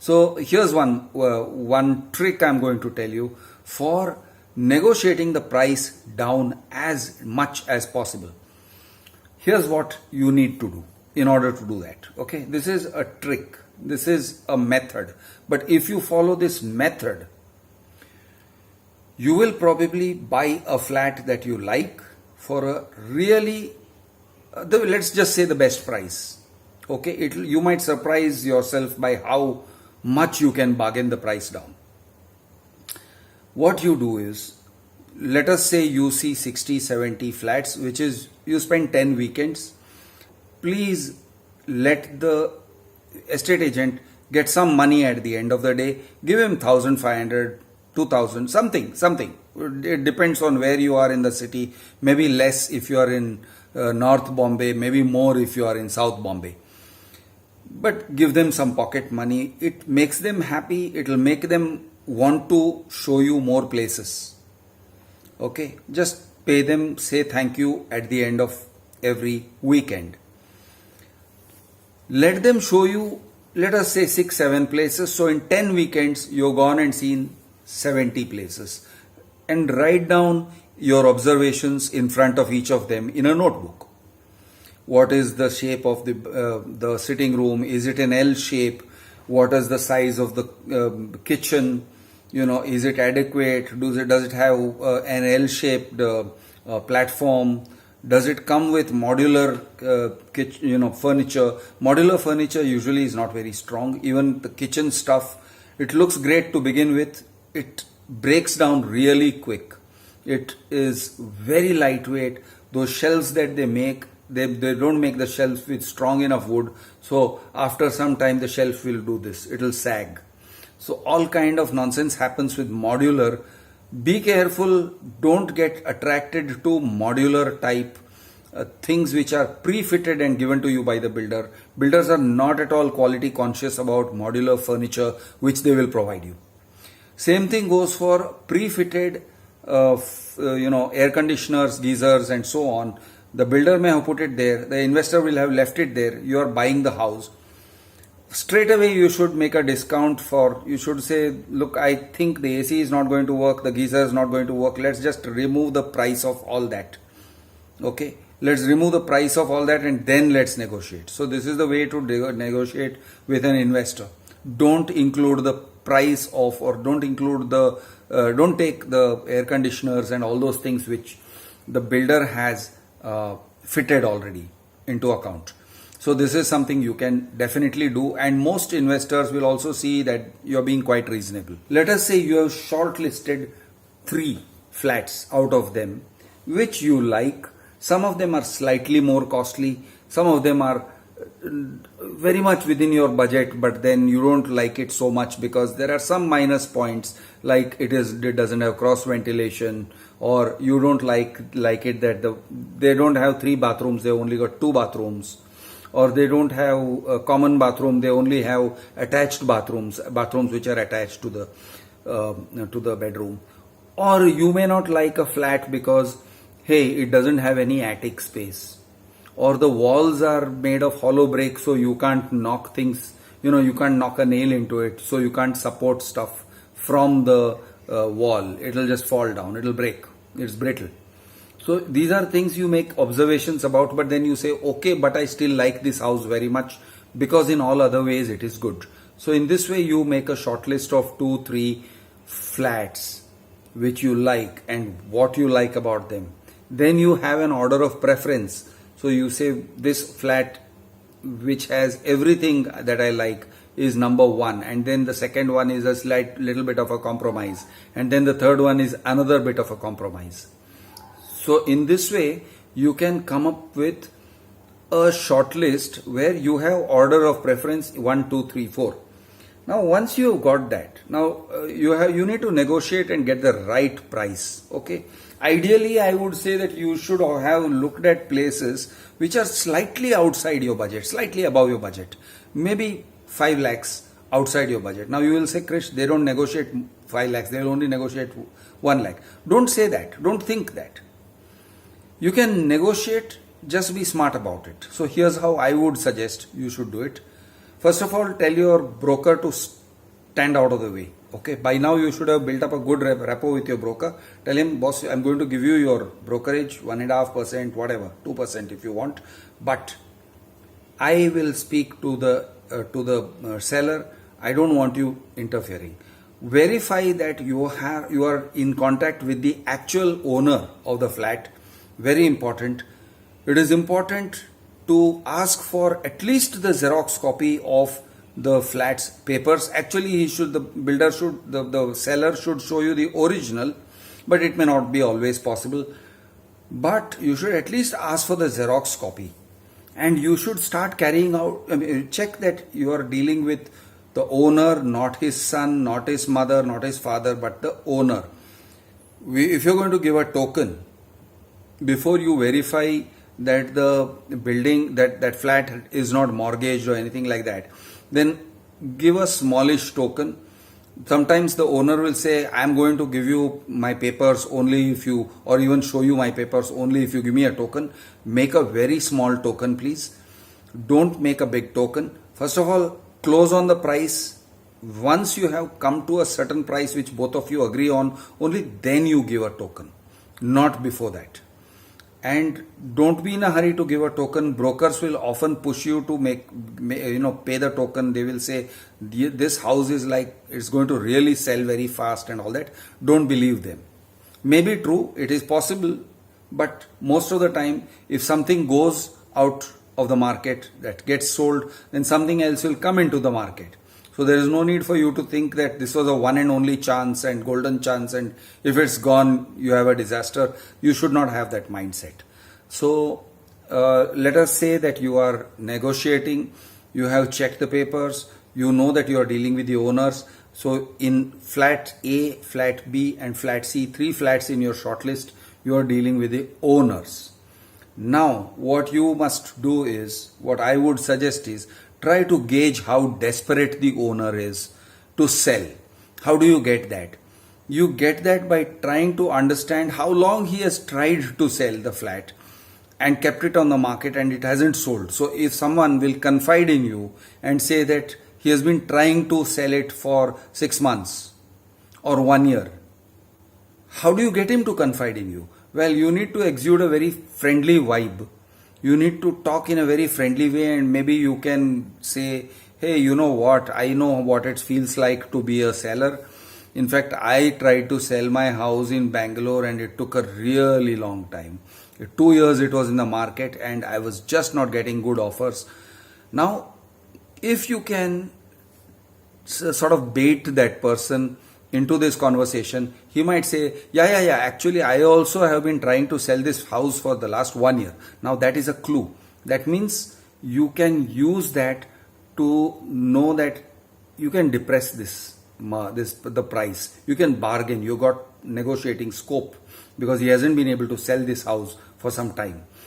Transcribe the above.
So here's one trick I'm going to tell you for negotiating the price down as much as possible. Here's what you need to do in order to do that. Okay, this is a trick. This is a method. But if you follow this method, you will probably buy a flat that you like for a really, let's just say the best price. Okay, you might surprise yourself by how much you can bargain the price down. What you do is, let us say you see 60, 70 flats, which is you spend 10 weekends. Please let the estate agent get some money at the end of the day. Give him 1,500, 2,000, something. It depends on where you are in the city. Maybe less if you are in North Bombay, maybe more if you are in South Bombay. But give them some pocket money. It makes them happy. It will make them want to show you more places. Okay, just pay them, say thank you at the end of every weekend. Let them show you, let us say 6, 7 places. So in 10 weekends, you've gone and seen 70 places. And write down your observations in front of each of them in a notebook. What is the shape of the sitting room? Is it an L shape? What is the size of the kitchen? Is it adequate? Does it have an L-shaped platform? Does it come with modular furniture? Modular furniture usually is not very strong. Even the kitchen stuff, it looks great to begin with. It breaks down really quick. It is very lightweight. Those shelves that they make, they don't make the shelves with strong enough wood. So after some time the shelf will do this. It will sag. So all kind of nonsense happens with modular. Be careful. Don't get attracted to modular type things which are pre-fitted and given to you by the builder. Builders are not at all quality conscious about modular furniture which they will provide you. Same thing goes for pre-fitted air conditioners, geysers and so on. The builder may have put it there. The investor will have left it there. You are buying the house. Straight away you should make a discount you should say, look, I think the AC is not going to work, the geyser is not going to work. Let's just remove the price of all that. Okay. Let's remove the price of all that and then let's negotiate. So this is the way to negotiate with an investor. Don't include the price of, or don't take the air conditioners and all those things which the builder has fitted already into account. So this is something you can definitely do, and most investors will also see that you're being quite reasonable. Let us say you have shortlisted 3 flats out of them which you like. Some of them are slightly more costly. Some of them are very much within your budget, but then you don't like it so much because there are some minus points, like it doesn't have cross ventilation, or you don't like it that they don't have 3 bathrooms, they only got 2 bathrooms, or they don't have a common bathroom, they only have attached bathrooms which are attached to the bedroom. Or you may not like a flat because, hey, it doesn't have any attic space, or the walls are made of hollow brick, so you can't knock things, you can't knock a nail into it, so you can't support stuff from the wall. It'll just fall down, it'll break, it's brittle. So these are things you make observations about, but then you say, okay, but I still like this house very much because in all other ways it is good. So in this way you make a short list of 2-3 flats which you like and what you like about them. Then you have an order of preference. So you say this flat which has everything that I like is number 1, and then the second one is a little bit of a compromise, and then the third one is another bit of a compromise. So in this way you can come up with a short list where you have order of preference 1, 2, 3, 4. Now once you have got that, now you need to negotiate and get the right price. Okay. Ideally, I would say that you should have looked at places which are slightly outside your budget, slightly above your budget, maybe 5 lakhs outside your budget. Now you will say, Krish, they don't negotiate 5 lakhs, they will only negotiate 1 lakh. Don't say that, don't think that. You can negotiate, just be smart about it. So here's how I would suggest you should do it. First of all, tell your broker to stand out of the way. Okay, by now you should have built up a good rapport with your broker. Tell him, boss, I'm going to give you your brokerage 1.5%, whatever, 2% if you want, but I will speak to the seller. I don't want you interfering. Verify that you are in contact with the actual owner of the flat. Very important. It is important to ask for at least the Xerox copy of the flat's papers. Actually, the seller should show you the original, but it may not be always possible. But you should at least ask for the Xerox copy, and you should start carrying out. Check that you are dealing with the owner, not his son, not his mother, not his father, but the owner. If you're going to give a token, before you verify that the building, that flat is not mortgaged or anything like that, then give a smallish token. Sometimes the owner will say, I'm going to give you my papers only if you, or even show you my papers only if you give me a token. Make a very small token, please. Don't make a big token. First of all, close on the price. Once you have come to a certain price which both of you agree on, only then you give a token, not before that. And don't be in a hurry to give a token. Brokers will often push you to pay the token. They will say, this house is like, it's going to really sell very fast and all that. Don't believe them. Maybe true, it is possible, but most of the time, if something goes out of the market, that gets sold, then something else will come into the market. So there is no need for you to think that this was a one and only chance and golden chance, and if it's gone, you have a disaster. You should not have that mindset. So let us say that you are negotiating, you have checked the papers, you know that you are dealing with the owners. So in flat A, flat B and flat C, 3 flats in your shortlist, you are dealing with the owners. Now what you must do is, what I would suggest is, try to gauge how desperate the owner is to sell. How do you get that? You get that by trying to understand how long he has tried to sell the flat and kept it on the market and it hasn't sold. So if someone will confide in you and say that he has been trying to sell it for 6 months or 1 year, how do you get him to confide in you? Well, you need to exude a very friendly vibe. You need to talk in a very friendly way, and maybe you can say, hey, you know what, I know what it feels like to be a seller. In fact, I tried to sell my house in Bangalore and it took a really long time. 2 years it was in the market and I was just not getting good offers. Now, if you can sort of bait that person into this conversation, he might say, yeah, actually I also have been trying to sell this house for the last 1 year. Now that is a clue. That means you can use that to know that you can depress the price. You can bargain. You got negotiating scope because he hasn't been able to sell this house for some time.